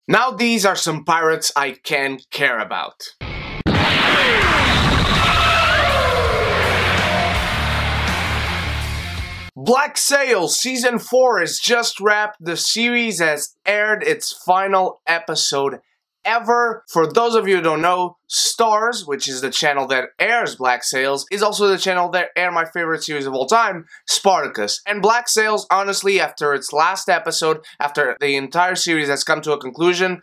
Now these are some pirates I can care about. Black Sails Season 4 is just wrapped. The series has aired its final episode ever. For those of you who don't know, Stars, which is the channel that airs Black Sails, is also the channel that aired my favorite series of all time, Spartacus. And Black Sails, honestly, after its last episode, after the entire series has come to a conclusion,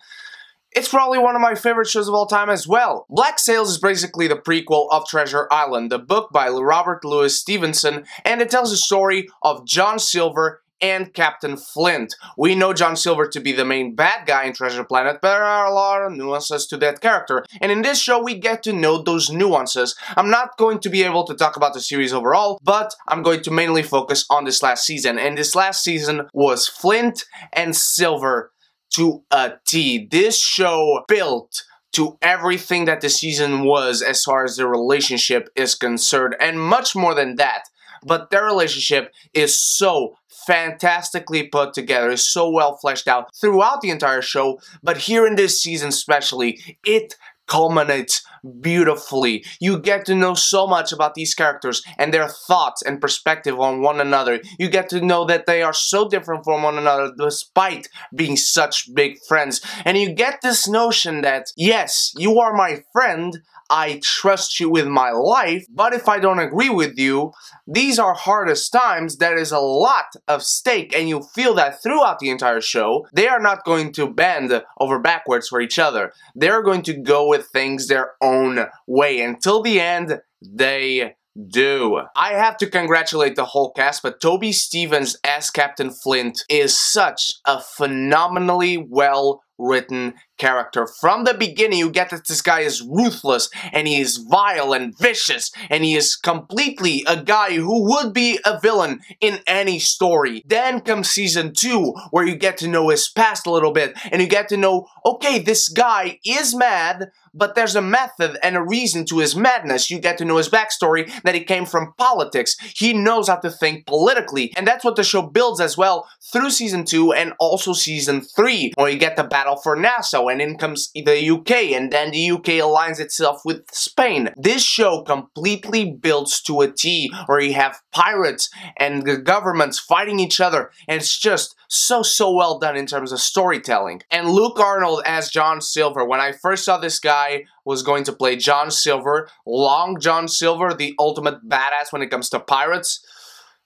it's probably one of my favorite shows of all time as well. Black Sails is basically the prequel of Treasure Island, the book by Robert Louis Stevenson, and it tells the story of John Silver and Captain Flint. We know John Silver to be the main bad guy in Treasure Planet, but there are a lot of nuances to that character, and in this show we get to know those nuances. I'm not going to be able to talk about the series overall, but I'm going to mainly focus on this last season, and this last season was Flint and Silver to a T. This show built to everything that the season was as far as their relationship is concerned, and much more than that. But their relationship is so fantastically put together, is so well fleshed out throughout the entire show, but here in this season especially, it culminates beautifully. You get to know so much about these characters and their thoughts and perspective on one another. You get to know that they are so different from one another despite being such big friends. And you get this notion that, yes, you are my friend, I trust you with my life, but if I don't agree with you, these are hardest times, there is a lot of stake, and you feel that throughout the entire show. They are not going to bend over backwards for each other. They're going to go with things their own way. Until the end, they do. I have to congratulate the whole cast, but Toby Stephens as Captain Flint is such a phenomenally well-written character. From the beginning, you get that this guy is ruthless, and he is vile and vicious, and he is completely a guy who would be a villain in any story. Then comes Season 2, where you get to know his past a little bit, and you get to know, okay, this guy is mad, but there's a method and a reason to his madness. You get to know his backstory, that he came from politics. He knows how to think politically, and that's what the show builds as well through Season 2 and also Season 3, where you get the battle for Nassau, and in comes the UK, and then the UK aligns itself with Spain. This show completely builds to a T, where you have pirates and the governments fighting each other, and it's just so well done in terms of storytelling. And Luke Arnold as John Silver, when I first saw this guy was going to play John Silver, Long John Silver, the ultimate badass when it comes to pirates,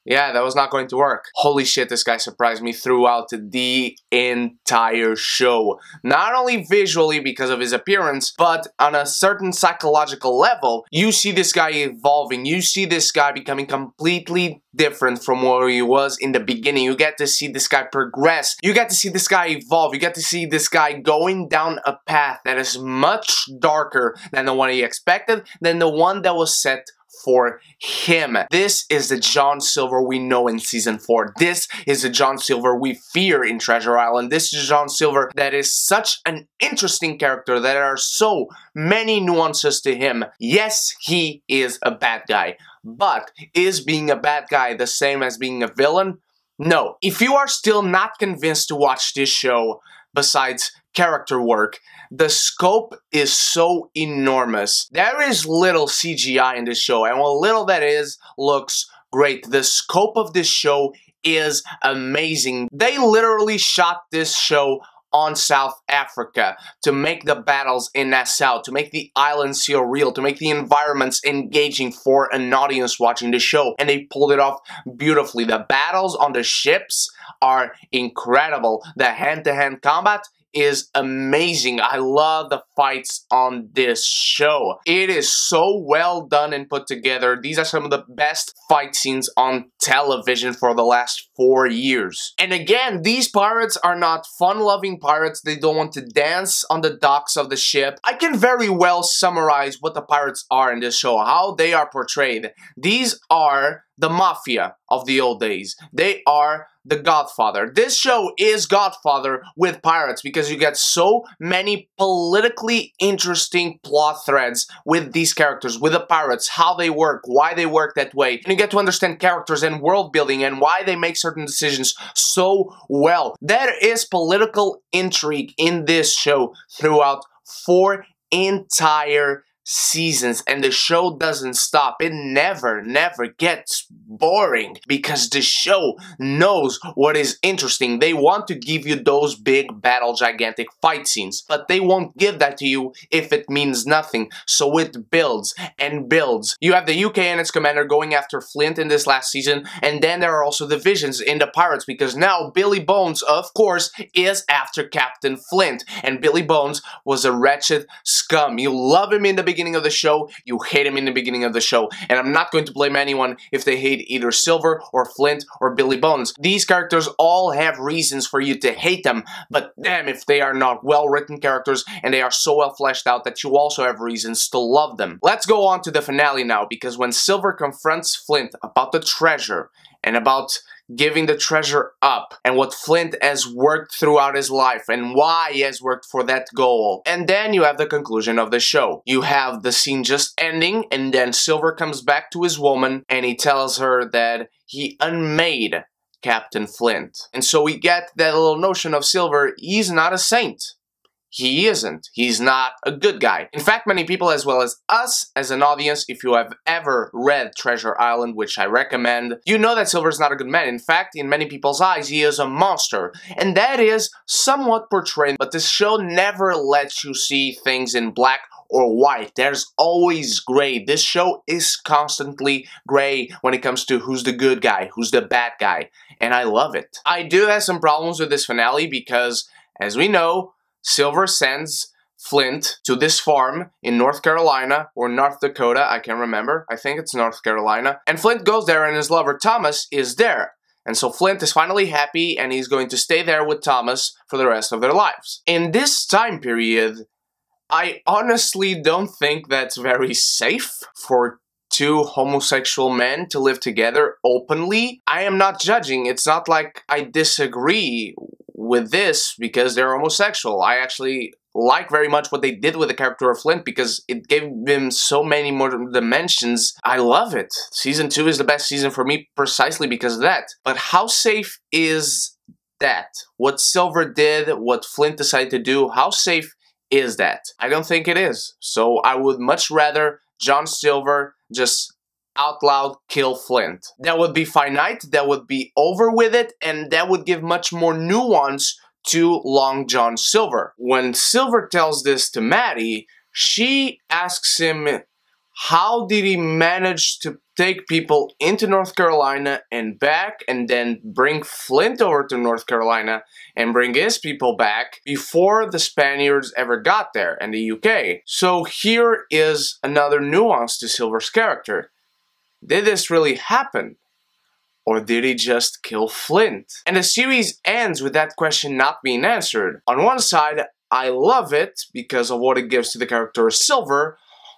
yeah, that was not going to work. Holy shit, this guy surprised me throughout the entire show. Not only visually because of his appearance, but on a certain psychological level, you see this guy evolving. You see this guy becoming completely different from where he was in the beginning. You get to see this guy progress. You get to see this guy evolve. You get to see this guy going down a path that is much darker than the one he expected, than the one that was set for him. This is the John Silver we know in Season 4. This is the John Silver we fear in Treasure Island. This is John Silver that is such an interesting character. There are so many nuances to him. Yes, he is a bad guy, but is being a bad guy the same as being a villain? No. If you are still not convinced to watch this show, besides character work, the scope is so enormous. There is little CGI in this show, and what little that is looks great. The scope of this show is amazing. They literally shot this show on South Africa to make the battles in Nassau, to make the islands feel real, to make the environments engaging for an audience watching the show, and they pulled it off beautifully. The battles on the ships are incredible. The hand-to-hand combat is amazing. I love the fights on this show. It is so well done and put together. These are some of the best fight scenes on television for the last 4 years. And again, these pirates are not fun-loving pirates. They don't want to dance on the docks of the ship. I can very well summarize what the pirates are in this show, how they are portrayed. These are the mafia of the old days. They are The Godfather. This show is Godfather with pirates because you get so many politically interesting plot threads with these characters, with the pirates, how they work, why they work that way, and you get to understand characters and world building and why they make certain decisions so well. There is political intrigue in this show throughout 4 entire seasons, and the show doesn't stop. It never gets boring because the show knows what is interesting. They want to give you those big battle gigantic fight scenes, but they won't give that to you if it means nothing. So it builds and builds. You have the UK and its commander going after Flint in this last season, and then there are also divisions in the pirates because now Billy Bones, of course, is after Captain Flint, and Billy Bones was a wretched scum. You love him in the beginning of the show, you hate him in the beginning of the show, and I'm not going to blame anyone if they hate either Silver or Flint or Billy Bones. These characters all have reasons for you to hate them, but damn if they are not well-written characters and they are so well fleshed out that you also have reasons to love them. Let's go on to the finale now, because when Silver confronts Flint about the treasure and about giving the treasure up and what Flint has worked throughout his life and why he has worked for that goal. And then you have the conclusion of the show. You have the scene just ending, and then Silver comes back to his woman and he tells her that he unmade Captain Flint. And so we get that little notion of Silver, he's not a saint. He isn't. He's not a good guy. In fact, many people, as well as us as an audience, if you have ever read Treasure Island, which I recommend, you know that Silver's not a good man. In fact, in many people's eyes, he is a monster. And that is somewhat portrayed, but this show never lets you see things in black or white. There's always gray. This show is constantly gray when it comes to who's the good guy, who's the bad guy. And I love it. I do have some problems with this finale because, as we know, Silver sends Flint to this farm in North Carolina or North Dakota, I can't remember. I think it's North Carolina. And Flint goes there and his lover Thomas is there. And so Flint is finally happy and he's going to stay there with Thomas for the rest of their lives. In this time period, I honestly don't think that's very safe for two homosexual men to live together openly. I am not judging. It's not like I disagree with this because they're homosexual. I actually like very much what they did with the character of Flint because it gave him so many more dimensions. I love it. Season 2 is the best season for me precisely because of that. But how safe is that? What Silver did, what Flint decided to do, how safe is that? I don't think it is. So I would much rather John Silver just out loud kill Flint. That would be finite, that would be over with it, and that would give much more nuance to Long John Silver. When Silver tells this to Maddie, she asks him, how did he manage to take people into North Carolina and back, and then bring Flint over to North Carolina and bring his people back before the Spaniards ever got there and the UK? So here is another nuance to Silver's character. Did this really happen? Or did he just kill Flint? And the series ends with that question not being answered. On one side, I love it because of what it gives to the character of Silver.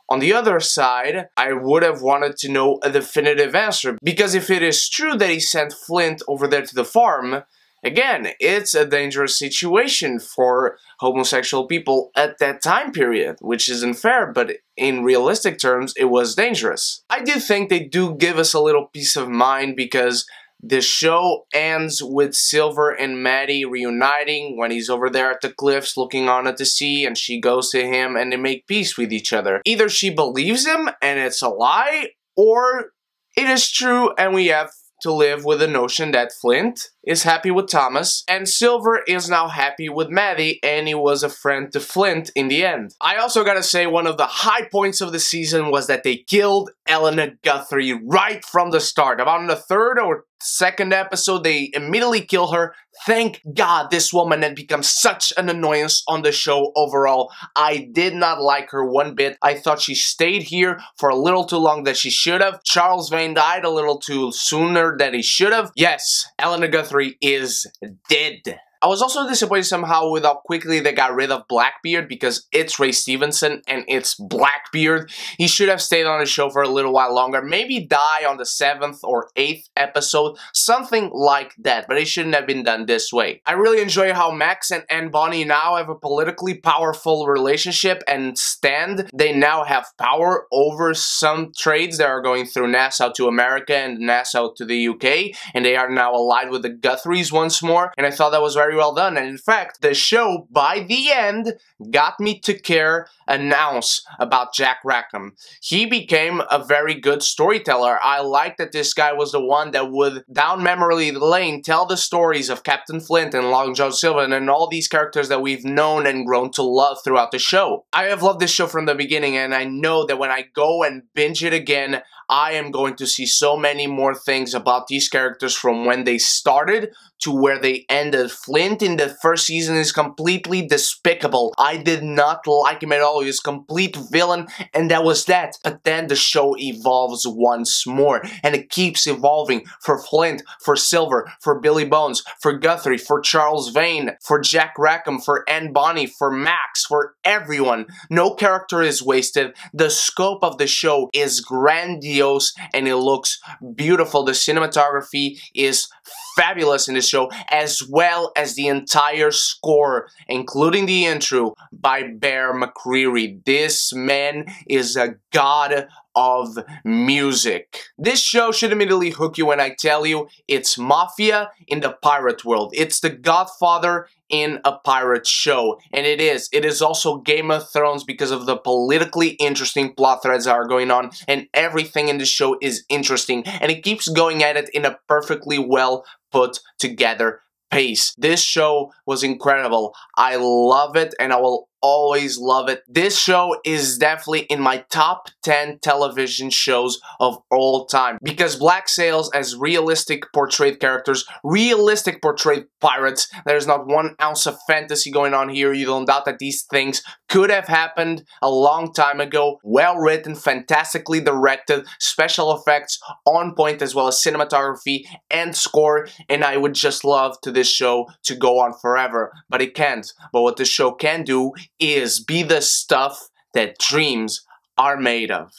On the other side, I would have wanted to know a definitive answer, because if it is true that he sent Flint over there to the farm, again, it's a dangerous situation for homosexual people at that time period, which isn't fair, but in realistic terms, it was dangerous. I do think they do give us a little peace of mind because the show ends with Silver and Maddie reuniting when he's over there at the cliffs looking on at the sea, and she goes to him and they make peace with each other. Either she believes him and it's a lie, or it is true and we have to live with the notion that Flint is happy with Thomas and Silver is now happy with Maddie and he was a friend to Flint in the end. I also gotta say one of the high points of the season was that they killed Elena Guthrie right from the start. About in the third or second episode, they immediately kill her. Thank God this woman had become such an annoyance on the show overall. I did not like her one bit. I thought she stayed here for a little too long than she should have. Charles Vane died a little too sooner than he should have. Yes, Elena Guthrie is dead. I was also disappointed somehow with how quickly they got rid of Blackbeard, because it's Ray Stevenson and it's Blackbeard. He should have stayed on the show for a little while longer, maybe die on the 7th or 8th episode, something like that, but it shouldn't have been done this way. I really enjoy how Max and Bonnie now have a politically powerful relationship and stand. They now have power over some trades that are going through Nassau to America and Nassau to the UK, and they are now allied with the Guthries once more, and I thought that was very well done. And in fact, the show, by the end, got me to care an ounce about Jack Rackham. He became a very good storyteller. I like that this guy was the one that would, down memory lane, tell the stories of Captain Flint and Long John Silver and all these characters that we've known and grown to love throughout the show. I have loved this show from the beginning, and I know that when I go and binge it again, I am going to see so many more things about these characters from when they started to where they ended. Flint in the first season is completely despicable. I did not like him at all. He was a complete villain, and that was that. But then the show evolves once more, and it keeps evolving for Flint, for Silver, for Billy Bones, for Guthrie, for Charles Vane, for Jack Rackham, for Anne Bonny, for Max, for everyone. No character is wasted. The scope of the show is grandiose, and it looks beautiful. The cinematography is fabulous in this show, as well as the entire score, including the intro by Bear McCreary. This man is a god of music. This show should immediately hook you when I tell you it's Mafia in the pirate world. It's The Godfather in a pirate show, and it is. It is also Game of Thrones because of the politically interesting plot threads that are going on, and everything in the show is interesting, and it keeps going at it in a perfectly well put together pace. This show was incredible. I love it, and I will always love it. This show is definitely in my top 10 television shows of all time, because Black Sails as realistic portrayed characters, realistic portrayed pirates. There's not one ounce of fantasy going on here. You don't doubt that these things could have happened a long time ago. Well written, fantastically directed, special effects on point, as well as cinematography and score, and I would just love to this show to go on forever, but it can't. But what this show can do is be the stuff that dreams are made of.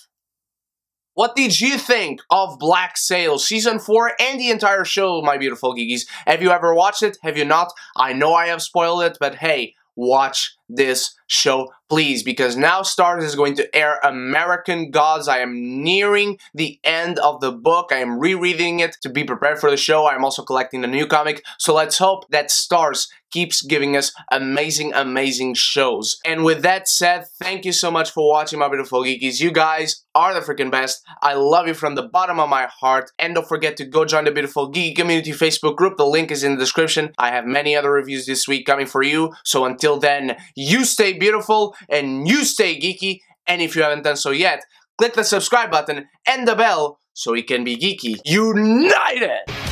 What did you think of Black Sails Season 4 and the entire show, my beautiful geekies? Have you ever watched it? Have you not? I know I have spoiled it, but hey, watch this show, please, because now Starz is going to air American Gods. I am nearing the end of the book. I am rereading it to be prepared for the show. I am also collecting the new comic, so let's hope that Starz keeps giving us amazing, amazing shows. And with that said, thank you so much for watching, my beautiful geekies. You guys are the freaking best. I love you from the bottom of my heart. And don't forget to go join the beautiful Geeky Community Facebook group. The link is in the description. I have many other reviews this week coming for you. So until then, you stay beautiful and you stay geeky. And if you haven't done so yet, click the subscribe button and the bell so we can be geeky united.